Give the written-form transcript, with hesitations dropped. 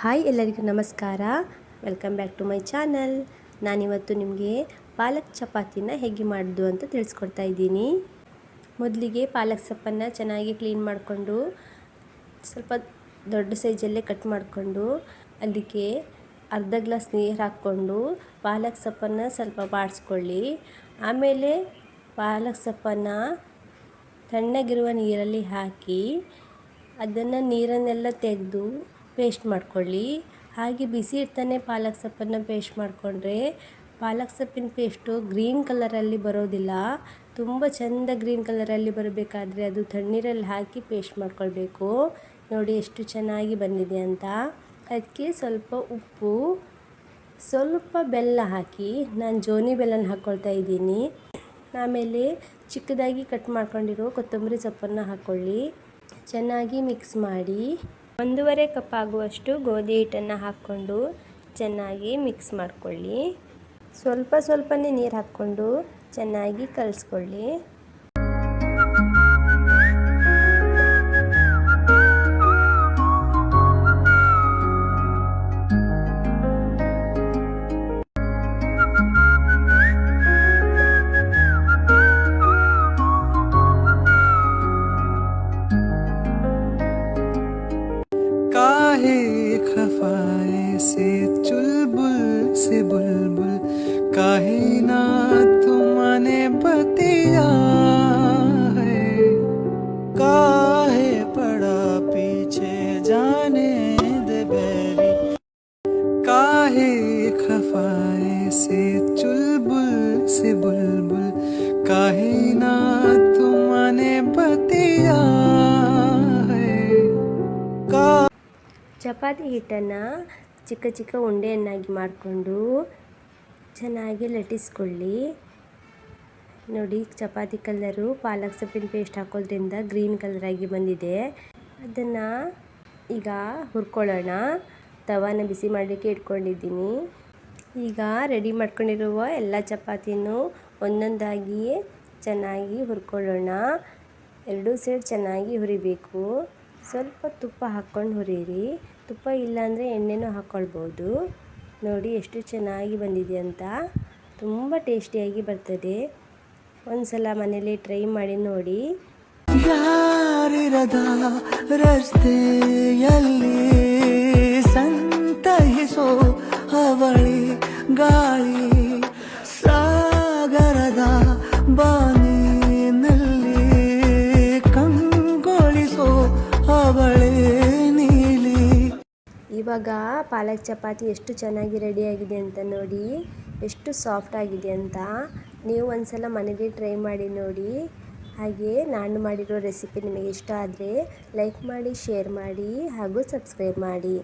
Hi ಎಲ್ಲರಿಗೂ ನಮಸ್ಕಾರ. Welcome back to my channel. ನಾನಿವತ್ತು ನಿಮಗೆ ಪಾಲಕ್ ಚಪಾತಿನ ಹೇಗೆ ಮಾಡೋದು ಅಂತ ತಿಳಿಸ್ಕೊಡ್ತಾ ಇದ್ದೀನಿ. ಮೊದಲಿಗೆ ಪಾಲಕ್ ಸೊಪ್ಪನ್ನು ಚೆನ್ನಾಗಿ ಕ್ಲೀನ್ ಮಾಡಿಕೊಂಡು ಸ್ವಲ್ಪ ದೊಡ್ಡ ಸೈಜಲ್ಲೇ ಕಟ್ ಮಾಡಿಕೊಂಡು ಅದಕ್ಕೆ ಅರ್ಧ ಗ್ಲಾಸ್ ನೀರು ಹಾಕ್ಕೊಂಡು ಪಾಲಕ್ ಸೊಪ್ಪನ್ನು ಸ್ವಲ್ಪ ಬಾಡಿಸ್ಕೊಳ್ಳಿ. ಆಮೇಲೆ ಪಾಲಕ್ ಸೊಪ್ಪನ್ನು ತಣ್ಣಗಿರುವ ನೀರಲ್ಲಿ ಹಾಕಿ ಅದನ್ನು ನೀರನ್ನೆಲ್ಲ ತೆಗೆದು ಪೇಸ್ಟ್ ಮಾಡ್ಕೊಳ್ಳಿ. ಹಾಗೆ ಬಿಸಿ ಇರ್ತಾನೆ ಪಾಲಕ್ ಸೊಪ್ಪನ್ನು ಪೇಸ್ಟ್ ಮಾಡಿಕೊಂಡ್ರೆ ಪಾಲಕ್ ಸೊಪ್ಪಿನ ಪೇಸ್ಟು ಗ್ರೀನ್ ಕಲರಲ್ಲಿ ಬರೋದಿಲ್ಲ. ತುಂಬ ಚೆಂದ ಗ್ರೀನ್ ಕಲರಲ್ಲಿ ಬರಬೇಕಾದ್ರೆ ಅದು ತಣ್ಣೀರಲ್ಲಿ ಹಾಕಿ ಪೇಸ್ಟ್ ಮಾಡ್ಕೊಳ್ಬೇಕು. ನೋಡಿ ಎಷ್ಟು ಚೆನ್ನಾಗಿ ಬಂದಿದೆ ಅಂತ. ಅದಕ್ಕೆ ಸ್ವಲ್ಪ ಉಪ್ಪು, ಸ್ವಲ್ಪ ಬೆಲ್ಲ ಹಾಕಿ, ನಾನು ಜೋನಿ ಬೆಲ್ಲನ ಹಾಕ್ಕೊಳ್ತಾ ಇದ್ದೀನಿ. ಆಮೇಲೆ ಚಿಕ್ಕದಾಗಿ ಕಟ್ ಮಾಡ್ಕೊಂಡಿರೋ ಕೊತ್ತಂಬರಿ ಸೊಪ್ಪನ್ನು ಹಾಕ್ಕೊಳ್ಳಿ. ಚೆನ್ನಾಗಿ ಮಿಕ್ಸ್ ಮಾಡಿ 1.5 ಕಪ್ ಆಗುವಷ್ಟು ಗೋಧಿ ಹಿಟ್ಟನ್ನು ಹಾಕ್ಕೊಂಡು ಚೆನ್ನಾಗಿ ಮಿಕ್ಸ್ ಮಾಡಿಕೊಳ್ಳಿ. ಸ್ವಲ್ಪನೇ ನೀರು ಹಾಕ್ಕೊಂಡು ಚೆನ್ನಾಗಿ ಕಲಿಸ್ಕೊಳ್ಳಿ. खफाए से चुलबुल से बुलबुल काहे ना तुमने बतिया है, काहे पड़ा पीछे जाने दे बेरी, काहे खफाए से चुलबुल से बुलबुल काहे ना तुमने बतिया है. ಚಪಾತಿ ಹಿಟ್ಟನ್ನು ಚಿಕ್ಕ ಚಿಕ್ಕ ಉಂಡೆಯನ್ನಾಗಿ ಮಾಡಿಕೊಂಡು ಚೆನ್ನಾಗಿ ಲಟ್ಟಿಸ್ಕೊಳ್ಳಿ. ನೋಡಿ ಚಪಾತಿ ಕಲರು ಪಾಲಕ್ ಸೊಪ್ಪಿನ ಪೇಸ್ಟ್ ಹಾಕೋದ್ರಿಂದ ಗ್ರೀನ್ ಕಲರಾಗಿ ಬಂದಿದೆ. ಅದನ್ನು ಈಗ ಹುರ್ಕೊಳ್ಳೋಣ. ತವಾನ ಬಿಸಿ ಮಾಡಲಿಕ್ಕೆ ಇಟ್ಕೊಂಡಿದ್ದೀನಿ. ಈಗ ರೆಡಿ ಮಾಡ್ಕೊಂಡಿರುವ ಎಲ್ಲ ಚಪಾತಿನೂ ಒಂದೊಂದಾಗಿ ಚೆನ್ನಾಗಿ ಹುರ್ಕೊಳ್ಳೋಣ. ಎರಡೂ ಸೈಡ್ ಚೆನ್ನಾಗಿ ಹುರಿಬೇಕು. ಸ್ವಲ್ಪ ತುಪ್ಪ ಹಾಕ್ಕೊಂಡು ಹುರಿಯಿರಿ. ತುಪ್ಪ ಇಲ್ಲಾಂದರೆ ಎಣ್ಣೆನೂ ಹಾಕ್ಕೊಳ್ಬೋದು. ನೋಡಿ ಎಷ್ಟು ಚೆನ್ನಾಗಿ ಬಂದಿದೆ ಅಂತ. ತುಂಬ ಟೇಸ್ಟಿಯಾಗಿ ಬರ್ತದೆ. ಒಂದ್ಸಲ ಮನೇಲಿ ಟ್ರೈ ಮಾಡಿ ನೋಡಿ. ಯಾರಿರದ ರಸ್ತೆಯಲ್ಲಿ ಸಂತೈಸೋ ಅವಳಿ ಗಾಳಿ, ಸಾಗರದ ಬಾನಿನಲ್ಲಿ ಕಂಗೊಳಿಸೋ ಅವಳೇ ನೀಲಿ. ಇವಾಗ ಪಾಲಕ್ ಚಪಾತಿ ಎಷ್ಟು ಚೆನ್ನಾಗಿ ರೆಡಿಯಾಗಿದೆ ಅಂತ ನೋಡಿ. ಎಷ್ಟು ಸಾಫ್ಟ್ ಆಗಿದೆ ಅಂತ. ನೀವು ಒಂದ್ಸಲ ಮನೇಲಿ ಟ್ರೈ ಮಾಡಿ ನೋಡಿ. ಹಾಗೆ ನಾನು ಮಾಡಿರೋ ರೆಸಿಪಿ ನಿಮಗೆ ಇಷ್ಟ ಆದರೆ ಲೈಕ್ ಮಾಡಿ, ಶೇರ್ ಮಾಡಿ ಹಾಗೂ ಸಬ್ಸ್ಕ್ರೈಬ್ ಮಾಡಿ.